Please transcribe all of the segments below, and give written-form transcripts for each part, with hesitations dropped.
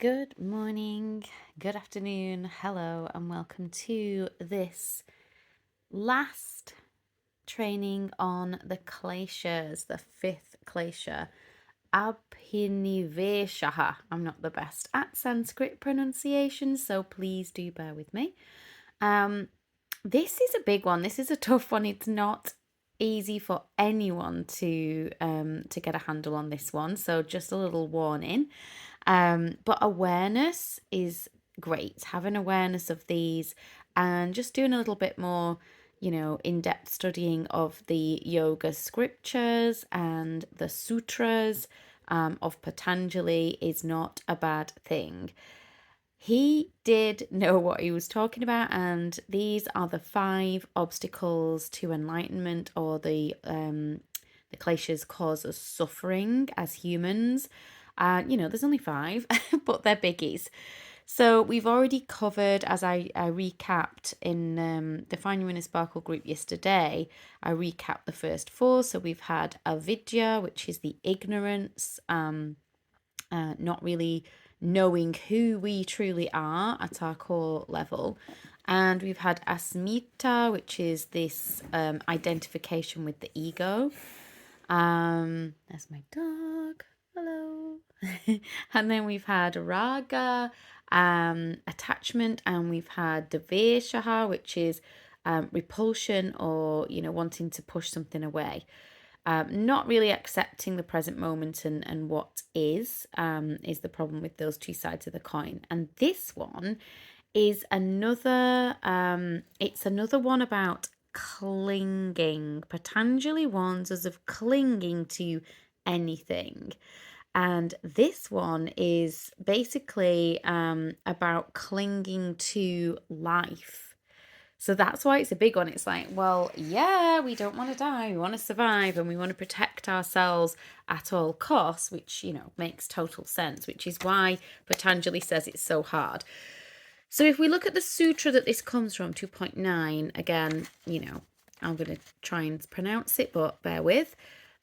Good morning, good afternoon, hello, and welcome to this last training on the kleshas, the fifth klesha, Abhinivesha. I'm not the best at Sanskrit pronunciation, so please do bear with me. This is a big one. This is a tough one. It's not easy for anyone to get a handle on this one. So just a little warning. But awareness is great. Having awareness of these and just doing a little bit more, in-depth studying of the yoga scriptures and the sutras of Patanjali is not a bad thing. He did know what he was talking about, and these are the 5 obstacles to enlightenment, or the kleshas cause us suffering as humans. There's only 5, but they're biggies. So we've already covered, as I recapped in the Find Your Inner Sparkle group yesterday, I recapped the first 4. So we've had avidya, which is the ignorance, not really knowing who we truly are at our core level. And we've had asmita, which is this identification with the ego. There's my dog. Hello. And then we've had raga, attachment, and we've had devesha, which is repulsion, or wanting to push something away. Not really accepting the present moment and what is the problem with those 2 sides of the coin. And this one is another it's another one about clinging. Patanjali warns us of clinging to anything. And this one is basically about clinging to life. So that's why it's a big one. It's like, well, yeah, we don't want to die. We want to survive, and we want to protect ourselves at all costs, which, makes total sense, which is why Patanjali says it's so hard. So if we look at the sutra that this comes from, 2.9, again, I'm going to try and pronounce it, but bear with.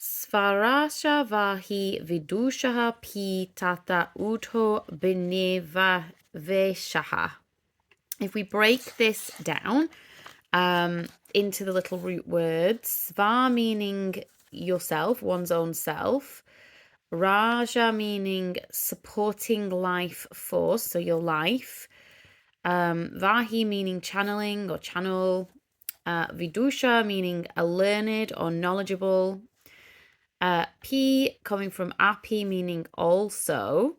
Svarasha vahi vidushaha pi tata utho Abhinivesha. If we break this down into the little root words, sva meaning yourself, one's own self, raja meaning supporting life force, so your life, vahi meaning channeling or channel, vidusha meaning a learned or knowledgeable, pi coming from api meaning also,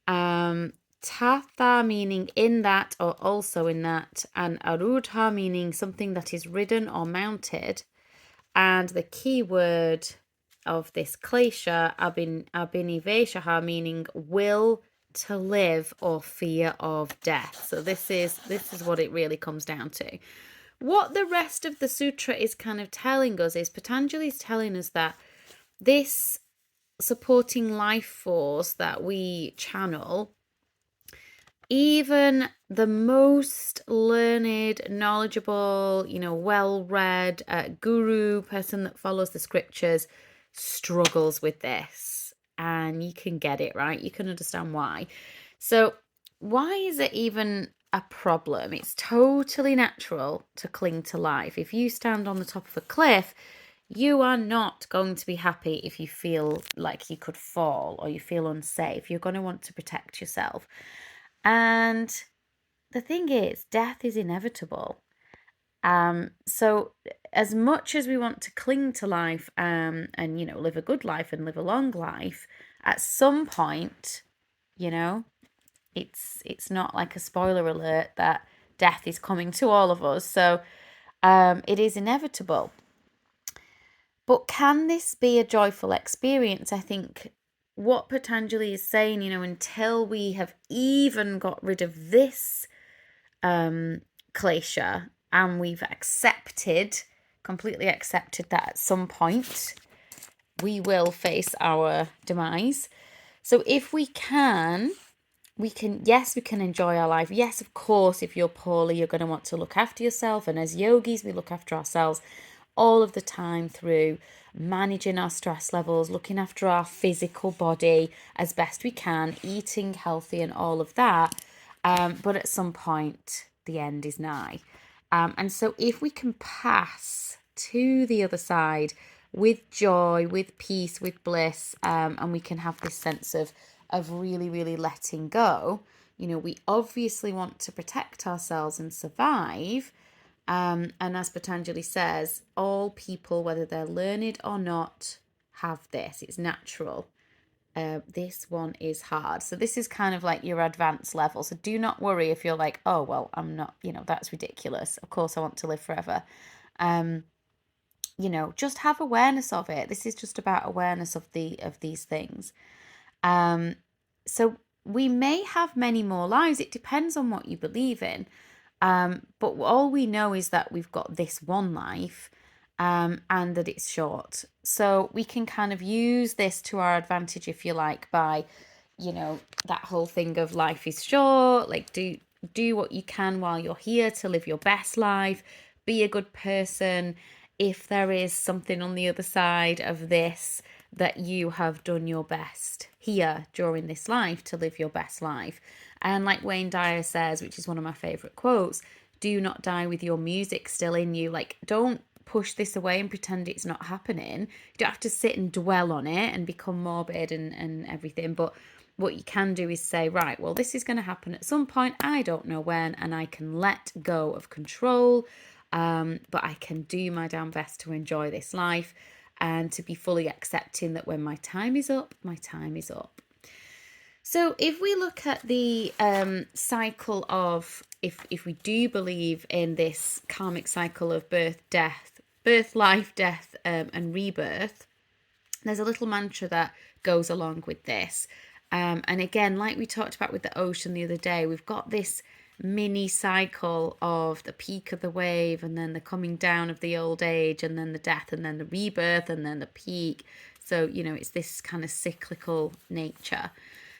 Tatha meaning in that or also in that, and arudha meaning something that is ridden or mounted. And the key word of this klesha, abhinivesha, meaning will to live or fear of death. So this is what it really comes down to. What the rest of the sutra is kind of telling us is Patanjali is telling us that this supporting life force that we channel, even the most learned, knowledgeable, well-read guru, person that follows the scriptures, struggles with this. And you can get it, right? You can understand why. So why is it even a problem? It's totally natural to cling to life. If you stand on the top of a cliff, you are not going to be happy if you feel like you could fall or you feel unsafe. You're going to want to protect yourself. And the thing is, death is inevitable. So as much as we want to cling to life and live a good life and live a long life, at some point, it's not like a spoiler alert that death is coming to all of us. So it is inevitable. But can this be a joyful experience? I think what Patanjali is saying, until we have even got rid of this klesha, and we've completely accepted that at some point we will face our demise. So if we can enjoy our life. Yes, of course, if you're poorly, you're going to want to look after yourself. And as yogis, we look after ourselves all of the time through managing our stress levels, looking after our physical body as best we can, eating healthy and all of that. But at some point, the end is nigh. And so if we can pass to the other side with joy, with peace, with bliss, and we can have this sense of really, really letting go, we obviously want to protect ourselves and survive. And as Patanjali says, all people, whether they're learned or not, have this. It's natural. This one is hard. So this is kind of like your advanced level. So do not worry if you're like, oh, well, I'm not, that's ridiculous. Of course I want to live forever. Just have awareness of it. This is just about awareness of these things. So we may have many more lives. It depends on what you believe in. But all we know is that we've got this one life, and that it's short. So we can kind of use this to our advantage, if you like, by, that whole thing of life is short, like do what you can while you're here to live your best life, be a good person. If there is something on the other side of this, that you have done your best here during this life to live your best life. And like Wayne Dyer says, which is one of my favorite quotes, do not die with your music still in you. Like, don't push this away and pretend it's not happening. You don't have to sit and dwell on it and become morbid and everything. But what you can do is say, right, well, this is going to happen at some point. I don't know when, and I can let go of control. But I can do my damn best to enjoy this life and to be fully accepting that when my time is up, my time is up. So if we look at the cycle of, if we do believe in this karmic cycle of birth, life, death, and rebirth, there's a little mantra that goes along with this. And again, like we talked about with the ocean the other day, we've got this mini cycle of the peak of the wave, and then the coming down of the old age, and then the death, and then the rebirth, and then the peak. So, it's this kind of cyclical nature.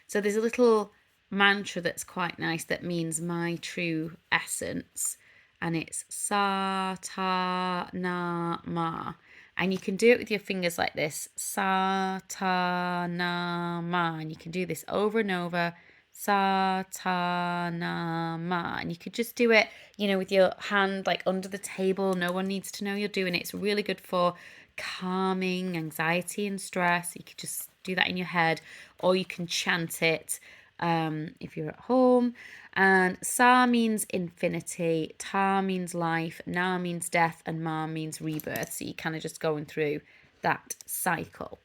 So there's a little mantra that's quite nice that means my true essence, and it's sa ta na ma. And you can do it with your fingers like this, sa ta na ma, and you can do this over and over, sa ta na ma. And you could just do it, with your hand like under the table. No one needs to know you're doing it. It's really good for calming anxiety and stress. You could just do that in your head, or you can chant it if you're at home. And sa means infinity, ta means life, na means death, and ma means rebirth. So you're kind of just going through that cycle.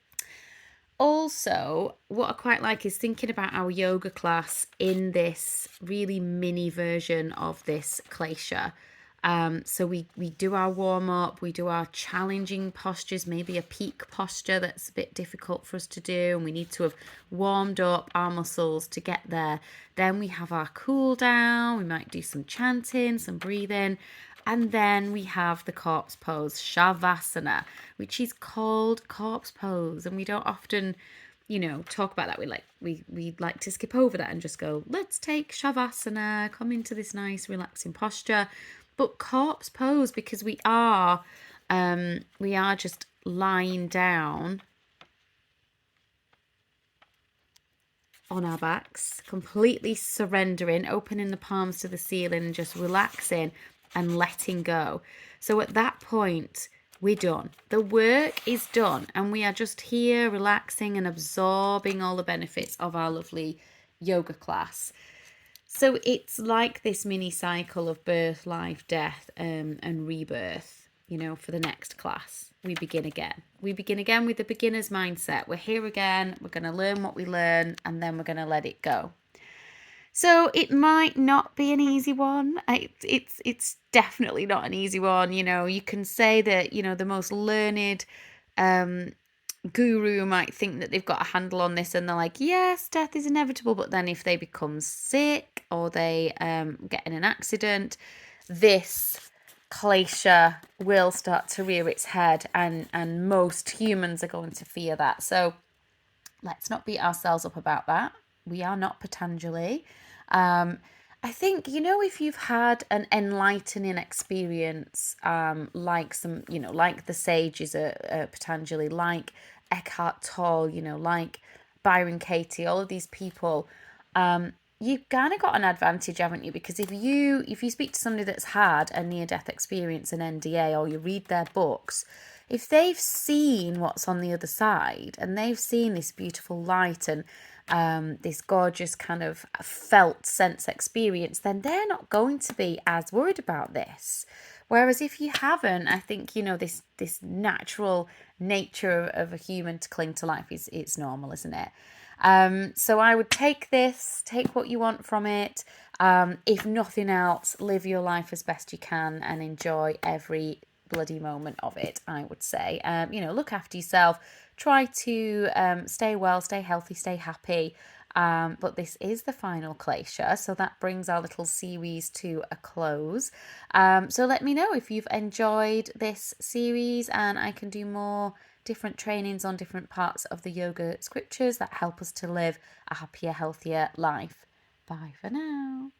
Also, what I quite like is thinking about our yoga class in this really mini version of this klesha. So we do our warm up, we do our challenging postures, maybe a peak posture that's a bit difficult for us to do, and we need to have warmed up our muscles to get there. Then we have our cool down, we might do some chanting, some breathing, and then we have the corpse pose, shavasana, which is called corpse pose, and we don't often talk about that. We like to skip over that and just go, let's take shavasana, come into this nice relaxing posture. But corpse pose, because we are just lying down on our backs, completely surrendering, opening the palms to the ceiling and just relaxing and letting go. So at that point, we're done. The work is done, and we are just here relaxing and absorbing all the benefits of our lovely yoga class. So it's like this mini cycle of birth, life, death, and rebirth, for the next class. We begin again. We begin again with the beginner's mindset. We're here again. We're going to learn what we learn, and then we're going to let it go. So it might not be an easy one. It's definitely not an easy one. You can say that, the most learned guru might think that they've got a handle on this, and they're like, yes, death is inevitable. But then if they become sick or they get in an accident, this klesha will start to rear its head, and most humans are going to fear that. So let's not beat ourselves up about that. We are not Patanjali. I think, if you've had an enlightening experience, like like the sages at Patanjali, like Eckhart Tolle, like Byron Katie, all of these people, you've kind of got an advantage, haven't you? Because if you speak to somebody that's had a near death experience, an NDA, or you read their books, if they've seen what's on the other side and they've seen this beautiful light and this gorgeous kind of felt sense experience, then they're not going to be as worried about this. Whereas if you haven't, I think this natural nature of a human to cling to life is it's normal, isn't it? So I would take what you want from it. If nothing else, live your life as best you can and enjoy every bloody moment of it, I would say. Look after yourself. Try to stay well, stay healthy, stay happy. But this is the final Klesha, so that brings our little series to a close. So let me know if you've enjoyed this series, and I can do more different trainings on different parts of the yoga scriptures that help us to live a happier, healthier life. Bye for now.